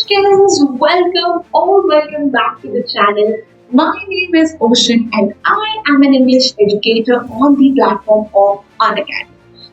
kids, welcome back to the channel. My name is Ocean and I am an English educator on the platform of Unacademy.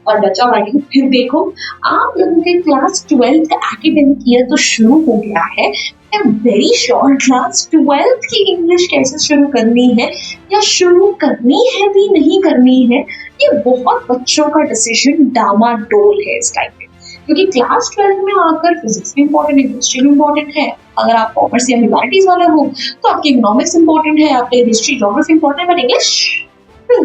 और बच्चों वाली फिर देखो आप लोगों के क्लास 12th का एकेडमिक ईयर तो शुरू हो गया है। I am very sure class 12th की इंग्लिश कैसे शुरू करनी है या शुरू करनी है भी नहीं करनी है, ये बहुत बच्चों का डिसीजन डामाडोल है इस टाइम पे। क्योंकि क्लास 12 में आकर फिजिक्स भी इम्पोर्टेंट है, हिस्ट्री भी इम्पोर्टेंट है। अगर आप कॉमर्स या ह्यूमैनिटीज वाले हो तो आपके इकोनॉमिक्स इम्पोर्टेंट है, आपके हिस्ट्री ज्योग्राफी इम्पोर्टेंट है, but English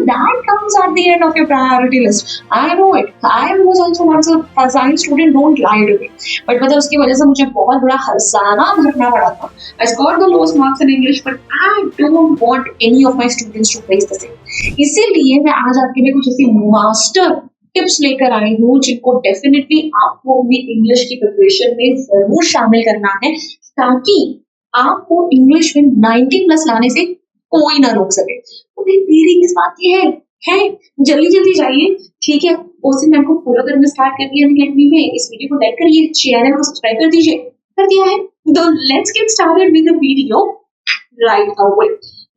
that comes at the end of your priority list. I know it. I was also once a science student. Don't lie to me. But मतलब उसकी वजह से मुझे बहुत बड़ा हर्षाना भरना पड़ा था. I scored the lowest marks in English, but I don't want any of my students to face the same. इसीलिए मैं आज आपके लिए कुछ ऐसी मास्टर टिप्स लेकर आई हूँ जिनको डेफिनेटली आपको अपनी इंग्लिश की प्रिपरेशन में जरूर शामिल करना है, ताकि आपको इंग्लिश में 90+ लाने से कोई ना रोक सके। तो देरी किस बात की है जल्दी जल्दी जाइए, ठीक है। उसी मैम को फॉलो करना स्टार्ट कर दिया अकेडमी में। इस वीडियो को लाइक करिए, चैनल को सब्सक्राइब कर दीजिए। कर दिया है तो let's get started with the video right away.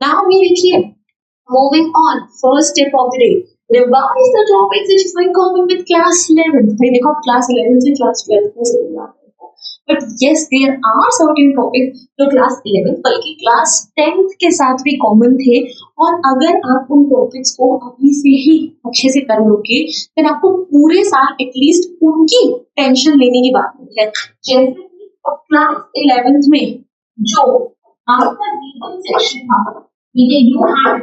Now ये देखिए, moving on, first tip of the day, revise the topics which is very common with class 11. भाई देखो आप क्लास 11 से क्लास 12 में से but yes there are certain topics जो class 11 बल्कि क्लास 10th के साथ भी कॉमन थे, और अगर आप उन टॉपिक्स को अभी से ही अच्छे से कर लोगे तो आपको पूरे साल एटलीस्ट उनकी टेंशन लेने की बात नहीं है। जैसे कि क्लास 11th में जो आपका रीडिंग सेक्शन था, यू हैव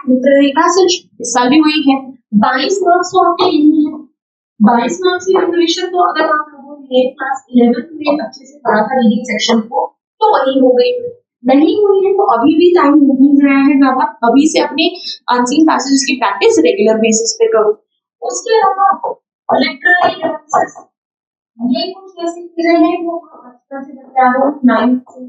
लिटरेरी पैसेज इस साल भी वही है। 22 मार्क्स तो आपके यही है। 22 मार्क्स की प्रिपरेशन तो अगर आप लोगों ने क्लास 11 में अच्छे से पढ़ा था रीडिंग सेक्शन को तो वही हो गई। नहीं हुई है तो अभी भी टाइम नहीं गया है, आप अभी से अपने अनसीन पैसेजेस की प्रैक्टिस रेगुलर बेसिस पे करो। उसके अलावा लिटरेरी पैसेज, ये कुछ ऐसी चीजें हैं जो बचपन से जब तैयार हो 9th से,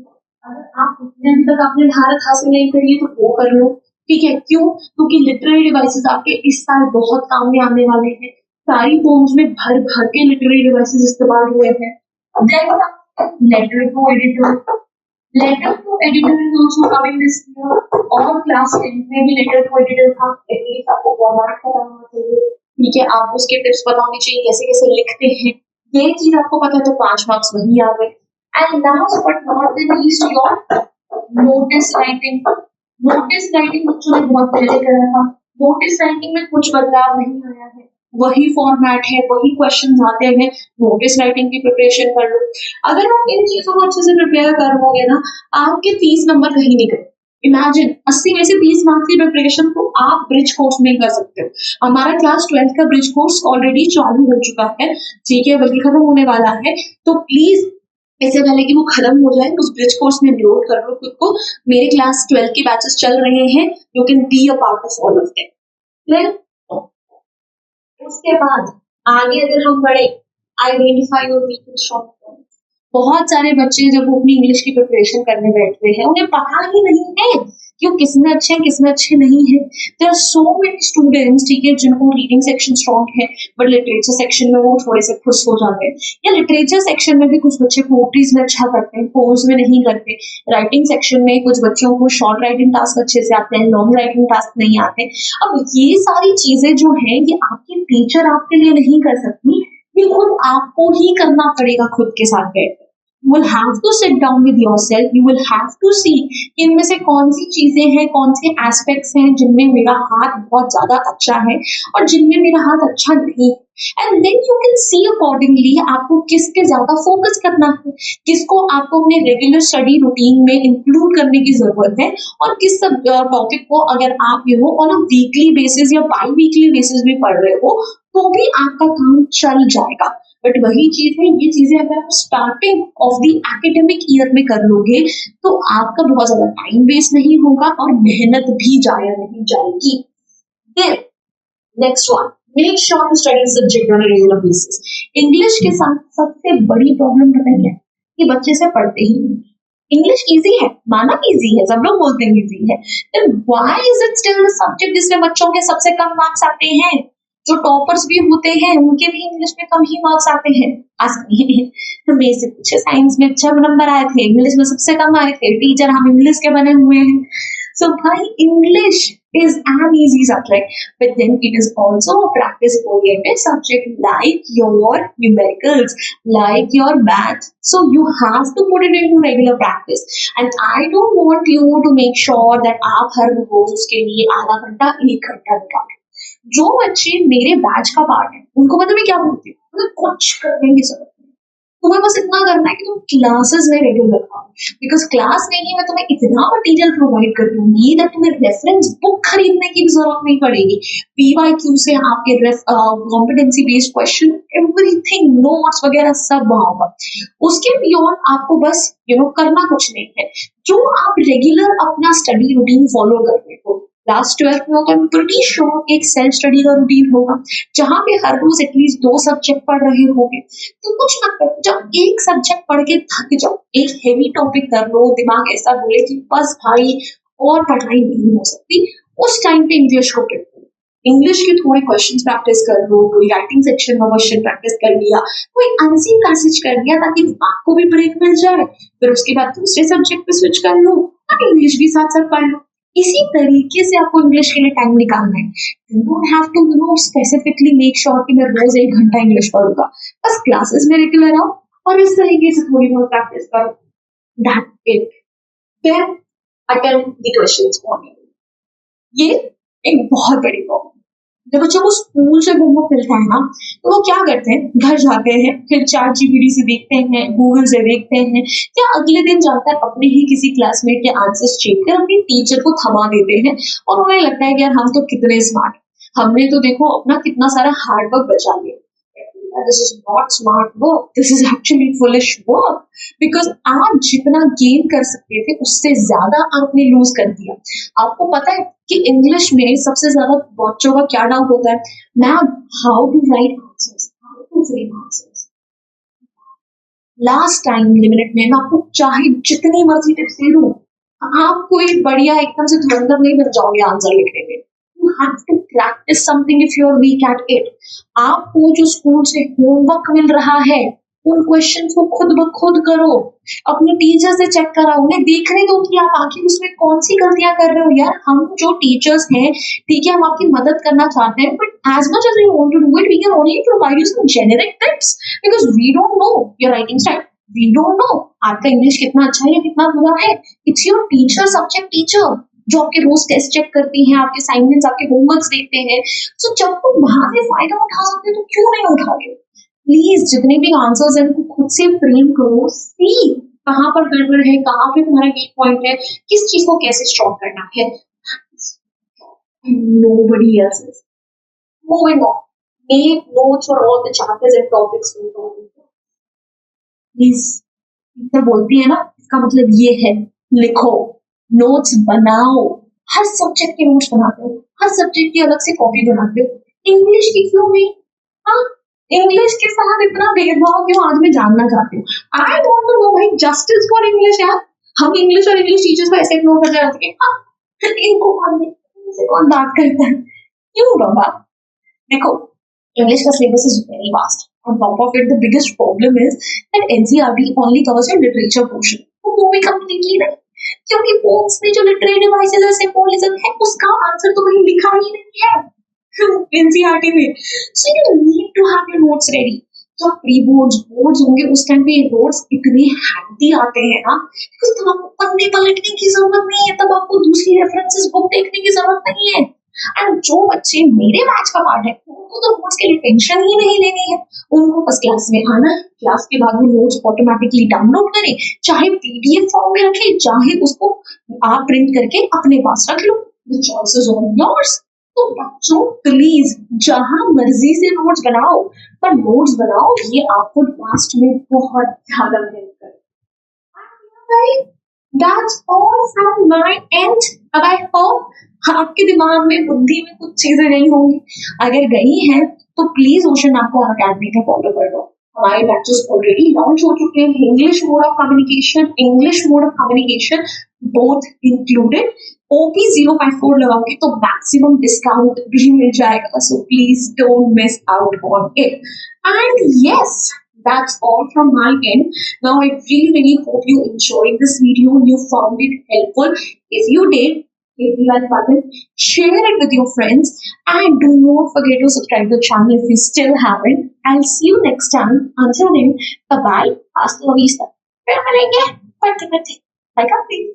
अगर आप उतने अभी तक आपने भारत हासिल नहीं करी है तो वो कर लो, ठीक है। क्यों? क्योंकि लिटरेरी डिवाइसेस आपके इस साल बहुत काम में आने वाले हैं। सारी फॉर्म्स में भर भर के लिटरेरी डिवाइसेस इस्तेमाल हुए हैं। Letter to editor is also coming this year, और क्लास 10 में भी लेटर टू एडिटर था। एटलीस्ट आपको फॉर्मेट पता होना चाहिए, ठीक है। आपको उसके टिप्स पता होनी चाहिए, कैसे कैसे लिखते हैं। ये चीज आपको पता है तो 5 मार्क्स वही आ गए। And last but not the least, your notice writing. Notice writing बच्चों ने बहुत पहले करा था। नोटिस राइटिंग में कुछ बदलाव नहीं आया है, वही फॉर्मेट है, वही क्वेश्चंस आते हैं। नोटिस राइटिंग की प्रिपरेशन कर लो। अगर आप इन चीजों को अच्छे से प्रिपेयर करोगे ना, आपके 30 नंबर कहीं नहीं गए। इमेजिन 80 में से 30 मार्क्स की प्रिपरेशन को आप ब्रिज कोर्स में कर सकते हो। हमारा क्लास 12 का ब्रिज कोर्स ऑलरेडी चालू हो चुका है, ठीक है, बल्कि खत्म होने वाला है। तो प्लीज इससे पहले कि वो खत्म हो जाए उस ब्रिज कोर्स में एनरोल कर लो खुद को। मेरे क्लास 12 के बैचेस चल रहे हैं, you can be a part of all of them. उसके बाद आगे अगर हम बढ़े, identify your weak and strong points. बहुत सारे बच्चे जब वो अपनी इंग्लिश की प्रिपरेशन करने बैठते हैं उन्हें पता ही नहीं है कि वो किसमें अच्छे हैं किसमें अच्छे नहीं है। There are so many students, ठीक है, जिनको रीडिंग सेक्शन स्ट्रांग है बट लिटरेचर सेक्शन में वो थोड़े से खुश हो जाते हैं, या लिटरेचर सेक्शन में भी कुछ बच्चे पोएट्रीज में अच्छा करते हैं, पोएम्स में नहीं करते। राइटिंग सेक्शन में कुछ बच्चों को शॉर्ट राइटिंग टास्क अच्छे से आते हैं, लॉन्ग राइटिंग टास्क नहीं आते। अब ये सारी चीजें जो है ये आपके टीचर आपके लिए नहीं कर सकती, ये खुद आपको ही करना पड़ेगा खुद के साथ बैठ। You will have to sit down with yourself. You will have to see कि इनमें से कौन सी चीजें हैं, कौन से एस्पेक्ट्स हैं जिनमें मेरा हाथ बहुत ज्यादा अच्छा है और जिनमें मेरा हाथ अच्छा नहीं। And then you can see accordingly आपको किस पे ज्यादा फोकस करना है, किसको आपको अपने रेगुलर स्टडी रूटीन में इंक्लूड करने की जरूरत है, और किस सब टॉपिक को अगर आप ऑन अ वीकली बेसिस या बाई वीकली बेसिस भी पढ़ रहे हो तो भी आपका काम चल जाएगा। बट वही चीज है, ये चीजें अगर आप starting of the academic year में कर लोगे तो आपका बहुत ज्यादा टाइम वेस्ट नहीं होगा और मेहनत भी जाया नहीं जाएगी। फिर next one, make sure to study subject on a regular basis. English के साथ सबसे बड़ी प्रॉब्लम पता है कि बच्चे से पढ़ते ही नहीं। इंग्लिश इजी है, माना इजी है, सब लोग बोलते हैं इजी है, then why is it still the subject जिसमें बच्चों के सबसे कम मार्क्स आते हैं? जो टॉपर्स भी होते हैं उनके भी इंग्लिश में कम ही मार्क्स आते हैं। हमें से पूछे साइंस में अच्छे नंबर आए थे, इंग्लिश में सबसे कम आए थे, टीचर हम इंग्लिश के बने हुए हैं। So भाई English is an easy subject, but then it is also a practice-oriented subject like your numericals, like your math. So you have to put it into regular practice. And I don't want you to make sure that आप हर रोज उसके लिए आधा घंटा 1 घंटा निकालें। जो बच्चे मेरे बैच का पार्ट है उनको पता मैं क्या बोलती हूँ, मतलब कुछ करने की जरूरत नहीं, तुम्हें बस इतना करना है कि तुम क्लासेस में रेगुलर आओ, बिकॉज क्लास में ही मैं तुम्हें इतना मटेरियल प्रोवाइड कर दूंगी दैट तुम्हें रेफरेंस बुक खरीदने की भी जरूरत नहीं पड़ेगी। पीवाईक्यू से आपके competency based question, everything, notes वगैरह सब वहां होगा। उसके बियॉन्ड आपको बस करना कुछ नहीं है। जो आप रेगुलर अपना स्टडी रूटीन फॉलो कर रहे हो, क्लास 12 में होगा, प्रीटी श्योर एक सेल्फ स्टडी का रूटीन होगा जहां पे हर रोज एटलीस्ट 2 सब्जेक्ट पढ़ रहे होंगे। तो कुछ मत करो, जब एक सब्जेक्ट पढ़ के थक जाओ, एक हेवी टॉपिक कर लो, दिमाग ऐसा बोले कि बस भाई और पढ़ाई नहीं हो सकती, उस टाइम पे इंग्लिश को प्रेफर करो। इंग्लिश की थोड़ी क्वेश्चंस प्रैक्टिस कर लो, कोई राइटिंग सेक्शन में क्वेश्चन प्रैक्टिस कर लिया, कोई अनसीन पैसेज कर लिया ताकि दिमाग को भी ब्रेक मिल जाए, फिर उसके बाद दूसरे सब्जेक्ट पे स्विच कर लो, इंग्लिश भी साथ साथ पढ़ लो। इसी तरीके से आपको इंग्लिश के लिए टाइम निकालना है। You don't have to specifically make sure कि मैं रोज 1 घंटा इंग्लिश पढ़ूंगा, बस क्लासेस में रेगुलर आओ और इस तरीके से थोड़ी बहुत प्रैक्टिस करो, that's it. Then attempt the questions on it. ये एक बहुत बड़ी प्रॉब्लम। जब बच्चों को स्कूल से होमवर्क मिलता है ना, तो वो क्या करते हैं, घर जाते हैं, फिर चैट जीपीटी से देखते हैं, गूगल से देखते हैं, या अगले दिन जाकर अपने ही किसी क्लासमेट के आंसर्स चेक कर अपनी टीचर को थमा देते हैं और उन्हें लगता है कि यार हम तो कितने स्मार्ट, हमने तो देखो अपना कितना सारा हार्ड वर्क बचा लिया। This is not smart work. This is actually foolish work. Because आप जितना गेन कर सकते थे उससे ज्यादा आपने लूज कर दिया। आपको पता है कि इंग्लिश में सबसे ज्यादा बच्चों का क्या डाउट होता है, ma'am how to write answers, how to frame answers. Last time limit में मैं आपको चाहे जितनी मर्जी टिप्स दे दूं, आप कोई बढ़िया एकदम से धुरंधर नहीं बन जाओगे आंसर लिखने में। You have to practice something if you're weak at it. आपको जो स्कूल से होमवर्क मिल रहा है उन क्वेश्चंस को खुद ब खुद करो, अपने टीचर से चेक कराओ, उन्हें देखने दो कि आप आखिर उसमें कौन सी गलतियां कर रहे हो। यार हम जो टीचर्स हैं, ठीक है, हम आपकी मदद करना चाहते हैं, but as much as we want to do it, we can only provide you some generic tips because we don't know your writing style, we don't know आपका इंग्लिश कितना अच्छा है या कितना बुरा है। It's your teacher, subject teacher, जो आपके रोज टेस्ट चेक करती हैं, आपके असाइनमेंट्स, आपके होमवर्क्स देखते हैं। सो जब तुम वहां से फायदा उठा सकते हो तो क्यों नहीं उठाओगे। प्लीज जितने भी आंसर्स हैं उनको खुद से फ्रेम करो, सी कहाँ पर गड़बड़ है, कहाँ पे तुम्हारा वीक पॉइंट है, किस चीज को कैसे स्ट्रॉन्ग करना है। Nobody else is. Moving on. Make notes for all the chapters and topics we talk about. Please, teacher बोलती है ना, इसका मतलब ये है, लिखो, नोट्स बनाओ, हर सब्जेक्ट के नोट्स बनाते हो, हर सब्जेक्ट की अलग से कॉपी बनाते हो। इंग्लिश की क्यों नहीं? हाँ, इंग्लिश के साथ इतना भेदभाव क्यों आज मैं जानना चाहती हूँ। आई वांट टू नो भाई, जस्टिस फॉर इंग्लिश। यार हम इंग्लिश और इंग्लिश टीचर्स को ऐसे इग्नोर कर जाते हैं, हाँ इनको कौन बात करता है, क्यों बाबा। देखो इंग्लिश का syllabus is very vast. On top of it, the biggest problem is that NCERT only covers your literature portion. वो भी completely नहीं, क्योंकि बुक्स में जो लिटरेरी डिवाइसेस है, सिंबोलिज्म है, उसका आंसर तो कहीं लिखा ही नहीं है एनसीईआरटी में। So you need to have your notes ready. जब प्री बोर्ड्स होंगे उस टाइम पे नोट्स इतने हैंडी आते हैं ना, बिकॉज़ तब आपको पन्ने पलटने की जरूरत नहीं है, तब आपको दूसरी रेफरेंसेस बुक देखने की जरूरत नहीं है। एंड जो बच्चे मेरे बैच का पार्ट है उनको तो नोट्स के लिए टेंशन ही नहीं लेनी है, उनको बस क्लास में आना है, क्लास के बाद वो नोट्स ऑटोमेटिकली डाउनलोड करें, चाहे पीडीएफ फॉर्म में रखें, चाहे उसको आप प्रिंट करके अपने पास रख लो, the choice is on yours. तो बच्चों प्लीज जहां मर्जी से नोट्स बनाओ, पर नोट्स बनाओ ये आपको लास्ट में बहुत ज्यादा हेल्प करेगा। That's all from my end. अब I hope आपके दिमाग में, बुद्धि में कुछ चीजें नहीं होंगी, अगर गई हैं तो प्लीज ओशन आपको अकेडमी का फॉलो कर लो। हमारे बैचेस ऑलरेडी लॉन्च हो चुके हैं. English mode of communication both included. OP054 लगाओगे तो मैक्सिमम डिस्काउंट भी मिल जाएगा. So please don't miss out on it. And yes, that's all from my end. Now I really hope you enjoyed this video, you found it helpful. If you did, hit the like button, share it with your friends, and do not forget to subscribe to the channel if you still haven't. I'll see you next time. Until then, bye bye. Hasta la vista. फिर मिलेंगे. Bye bye.